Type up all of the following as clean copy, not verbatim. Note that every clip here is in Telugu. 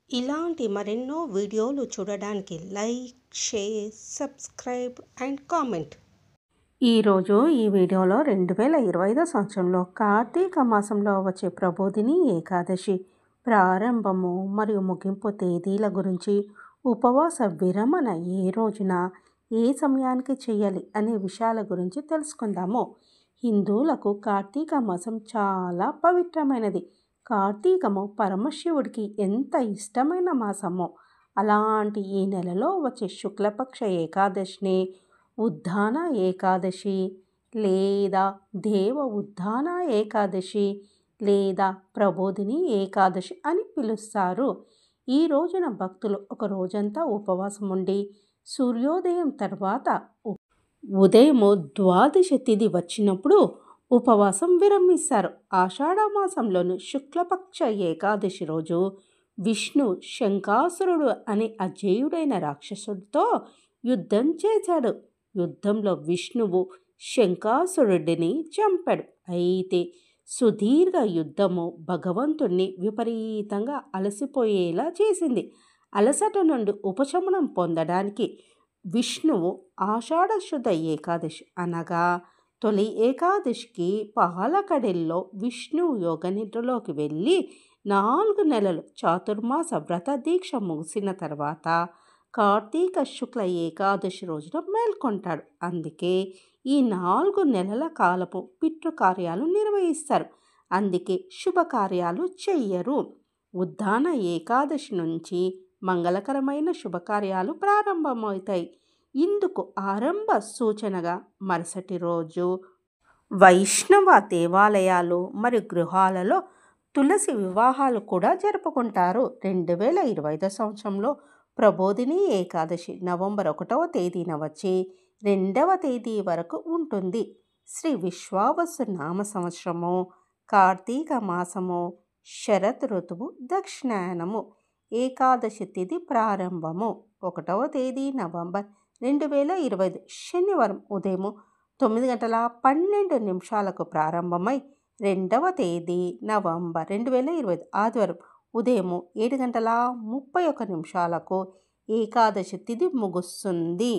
ఇలాంటి మరెన్నో వీడియోలు చూడడానికి like, share, subscribe and comment. ఈరోజు ఈ వీడియోలో 2025 సంవత్సరంలో కార్తీక మాసంలో వచ్చే ప్రబోధిని ఏకాదశి ప్రారంభము మరియు ముగింపు తేదీల గురించి, ఉపవాస విరమణ ఏ రోజున ఏ సమయానికి చేయాలి అనే విషయాల గురించి తెలుసుకుందాము. హిందువులకు కార్తీక మాసం చాలా పవిత్రమైనది. కార్తీకము పరమశివుడికి ఎంత ఇష్టమైన మాసమో, అలాంటి ఈ నెలలో వచ్చే శుక్లపక్ష ఏకాదశిని ఉద్దాన ఏకాదశి లేదా దేవ ఉద్దాన ఏకాదశి లేదా ప్రబోధిని ఏకాదశి అని పిలుస్తారు. ఈ రోజున భక్తులు ఒక రోజంతా ఉపవాసం ఉండి సూర్యోదయం తర్వాత ఉదయము ద్వాదశి తిథి వచ్చినప్పుడు ఉపవాసం విరమిస్తారు. ఆషాఢ మాసంలోని శుక్లపక్ష ఏకాదశి రోజు విష్ణు శంఖాసురుడు అనే అజేయుడైన రాక్షసుడితో యుద్ధం చేశాడు. యుద్ధంలో విష్ణువు శంఖాసురుడిని చంపాడు. అయితే సుదీర్ఘ యుద్ధము భగవంతుణ్ణి విపరీతంగా అలసిపోయేలా చేసింది. అలసట నుండి ఉపశమనం పొందడానికి విష్ణువు ఆషాఢ శుద్ధ ఏకాదశి అనగా తొలి ఏకాదశికి పాలకడెల్లో విష్ణువు యోగనిద్రలోకి వెళ్ళి 4 నెలలు చాతుర్మాస వ్రత దీక్ష ముగిసిన తర్వాత కార్తీక శుక్ల ఏకాదశి రోజున మేల్కొంటాడు. అందుకే ఈ 4 నెలల కాలపు పితృకార్యాలు నిర్వహిస్తారు. అందుకే శుభకార్యాలు చెయ్యరు. ఉద్దాన ఏకాదశి నుంచి మంగళకరమైన శుభకార్యాలు ప్రారంభమవుతాయి. ఇందుకు ఆరంభ సూచనగా మరుసటి రోజు వైష్ణవ దేవాలయాలు మరియు గృహాలలో తులసి వివాహాలు కూడా జరుపుకుంటారు. 2025 సంవత్సరంలో ప్రబోధిని ఏకాదశి నవంబర్ 1వ తేదీన వచ్చి 2వ తేదీ వరకు ఉంటుంది. శ్రీ విశ్వావసు నామ సంవత్సరము, కార్తీక మాసము, శరత్ ఋతువు, దక్షిణాయనము. ఏకాదశి తిథి ప్రారంభము 1వ తేదీ నవంబర్ 2025 శనివారం ఉదయం 9:12 ప్రారంభమై 2వ తేదీ నవంబర్ 2025 ఆదివారం ఉదయం 7:31 ఏకాదశి తిథి ముగుస్తుంది.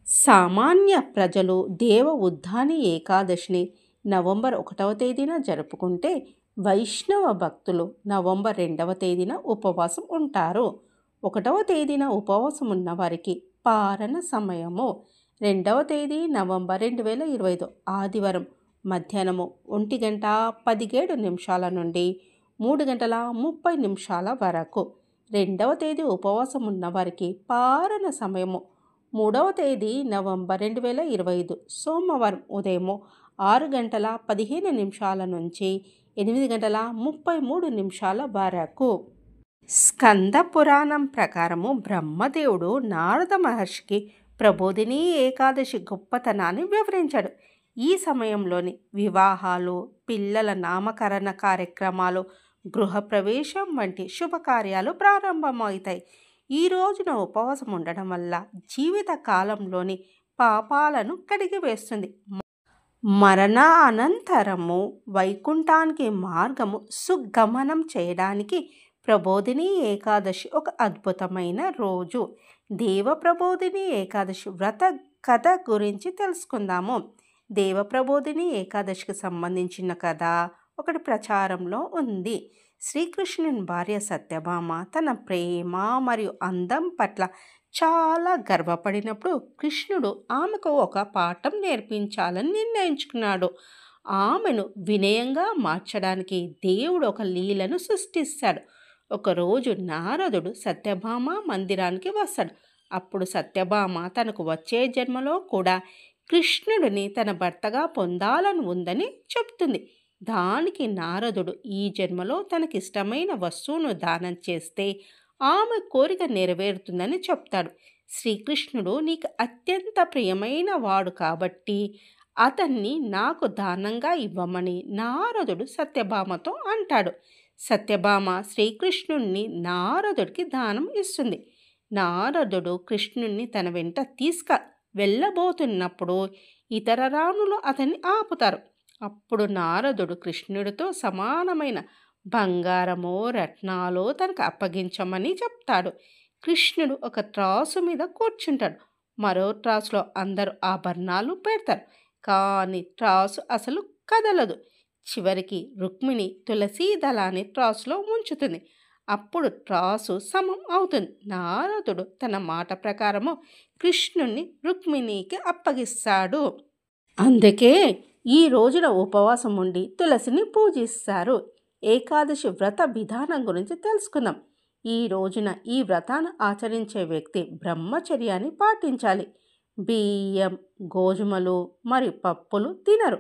సామాన్య ప్రజలు దేవ ఉద్దాని ఏకాదశిని నవంబర్ 1వ తేదీన జరుపుకుంటే, వైష్ణవ భక్తులు నవంబర్ 2వ తేదీన ఉపవాసం ఉంటారు. 1వ తేదీన ఉపవాసం ఉన్న వారికి పారణ సమయము 2వ తేదీ నవంబర్ 2025 ఆదివారం మధ్యాహ్నము 1:17 నుండి 3:30 వరకు. 2వ తేదీ ఉపవాసం ఉన్న వారికి పారణ సమయము 3వ తేదీ నవంబర్ 2025 సోమవారం ఉదయం 6:15 నుంచి 8:33 వరకు. స్కంద పురాణం ప్రకారము బ్రహ్మదేవుడు నారద మహర్షికి ప్రబోధిని ఏకాదశి గొప్పతనాన్ని వివరించాడు. ఈ సమయంలోని వివాహాలు, పిల్లల నామకరణ కార్యక్రమాలు, గృహప్రవేశం వంటి శుభకార్యాలు ప్రారంభమవుతాయి. ఈ రోజున ఉపవాసం ఉండడం వల్ల జీవిత కాలంలోని పాపాలను కడిగివేస్తుంది. మరణ అనంతరము వైకుంఠానికి మార్గము సుగమనం చేయడానికి ప్రబోధిని ఏకాదశి ఒక అద్భుతమైన రోజు. దేవ ప్రబోధిని ఏకాదశి వ్రత కథ గురించి తెలుసుకుందాము. దేవ ప్రబోధిని ఏకాదశికి సంబంధించిన కథ ఒకటి ప్రచారంలో ఉంది. శ్రీకృష్ణుని భార్య సత్యభామ తన ప్రేమ మరియు అందం పట్ల చాలా గర్వపడినప్పుడు కృష్ణుడు ఆమెకు ఒక పాఠం నేర్పించాలని నిర్ణయించుకున్నాడు. ఆమెను వినయంగా మార్చడానికి దేవుడు ఒక లీలను సృష్టిస్తాడు. ఒకరోజు నారదుడు సత్యభామ మందిరానికి వస్తాడు. అప్పుడు సత్యభామ తనకు వచ్చే జన్మలో కూడా కృష్ణుడిని తన భర్తగా పొందాలని ఉందని చెప్తుంది. దానికి నారదుడు ఈ జన్మలో తనకిష్టమైన వస్తువును దానం చేస్తే ఆమె కోరిక నెరవేరుతుందని చెప్తాడు. శ్రీకృష్ణుడు నీకు అత్యంత ప్రియమైన వాడు కాబట్టి అతన్ని నాకు దానంగా ఇవ్వమని నారదుడు సత్యభామతో అంటాడు. సత్యభామ శ్రీకృష్ణుణ్ణి నారదుడికి దానం ఇస్తుంది. నారదుడు కృష్ణుణ్ణి తన వెంట వెళ్ళబోతున్నప్పుడు ఇతర రాణులు అతన్ని ఆపుతారు. అప్పుడు నారదుడు కృష్ణుడితో సమానమైన బంగారమో రత్నాలో తనకు అప్పగించమని చెప్తాడు. కృష్ణుడు ఒక త్రాసు మీద కూర్చుంటాడు. మరో త్రాసులో అందరూ ఆభరణాలు పెడతారు. కానీ త్రాసు అసలు కదలదు. చివరికి రుక్మిణి తులసీ దళాన్ని త్రాసులో ఉంచుతుంది. అప్పుడు త్రాసు సమం అవుతుంది. నారదుడు తన మాట ప్రకారము కృష్ణుణ్ణి రుక్మిణికి అప్పగిస్తాడు. అందుకే ఈ రోజున ఉపవాసం ఉండి తులసిని పూజిస్తారు. ఏకాదశి వ్రత విధానం గురించి తెలుసుకుందాం. ఈ రోజున ఈ వ్రతాన్ని ఆచరించే వ్యక్తి బ్రహ్మచర్యాన్ని పాటించాలి. బియ్యం, గోధుమలు మరియు పప్పులు తినరు.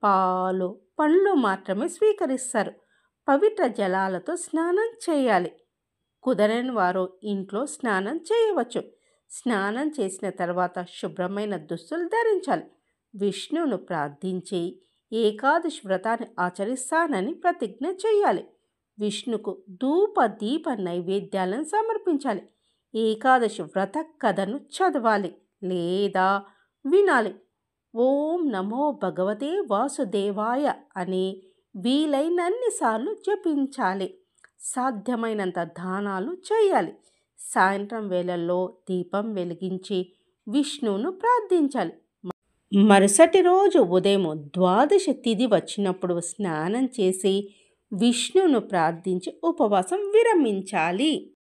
పాలు, పళ్ళు మాత్రమే స్వీకరిస్తారు. పవిత్ర జలాలతో స్నానం చేయాలి. కుదరని వారు ఇంట్లో స్నానం చేయవచ్చు. స్నానం చేసిన తర్వాత శుభ్రమైన దుస్తులు ధరించాలి. విష్ణువును ప్రార్థించి ఏకాదశి వ్రతాన్ని ఆచరిస్తానని ప్రతిజ్ఞ చేయాలి. విష్ణుకు ధూప దీప నైవేద్యాలను సమర్పించాలి. ఏకాదశి వ్రత కథను చదవాలి లేదా వినాలి. ఓం నమో భగవతే వాసుదేవాయ అని వీలైనన్నిసార్లు జపించాలి. సాధ్యమైనంత దానాలు చేయాలి. సాయంత్రం వేళల్లో దీపం వెలిగించి విష్ణువును ప్రార్థించాలి. మరుసటి రోజు ఉదయం ద్వాదశి తిథి వచ్చినప్పుడు స్నానం చేసి విష్ణువును ప్రార్థించి ఉపవాసం విరమించాలి.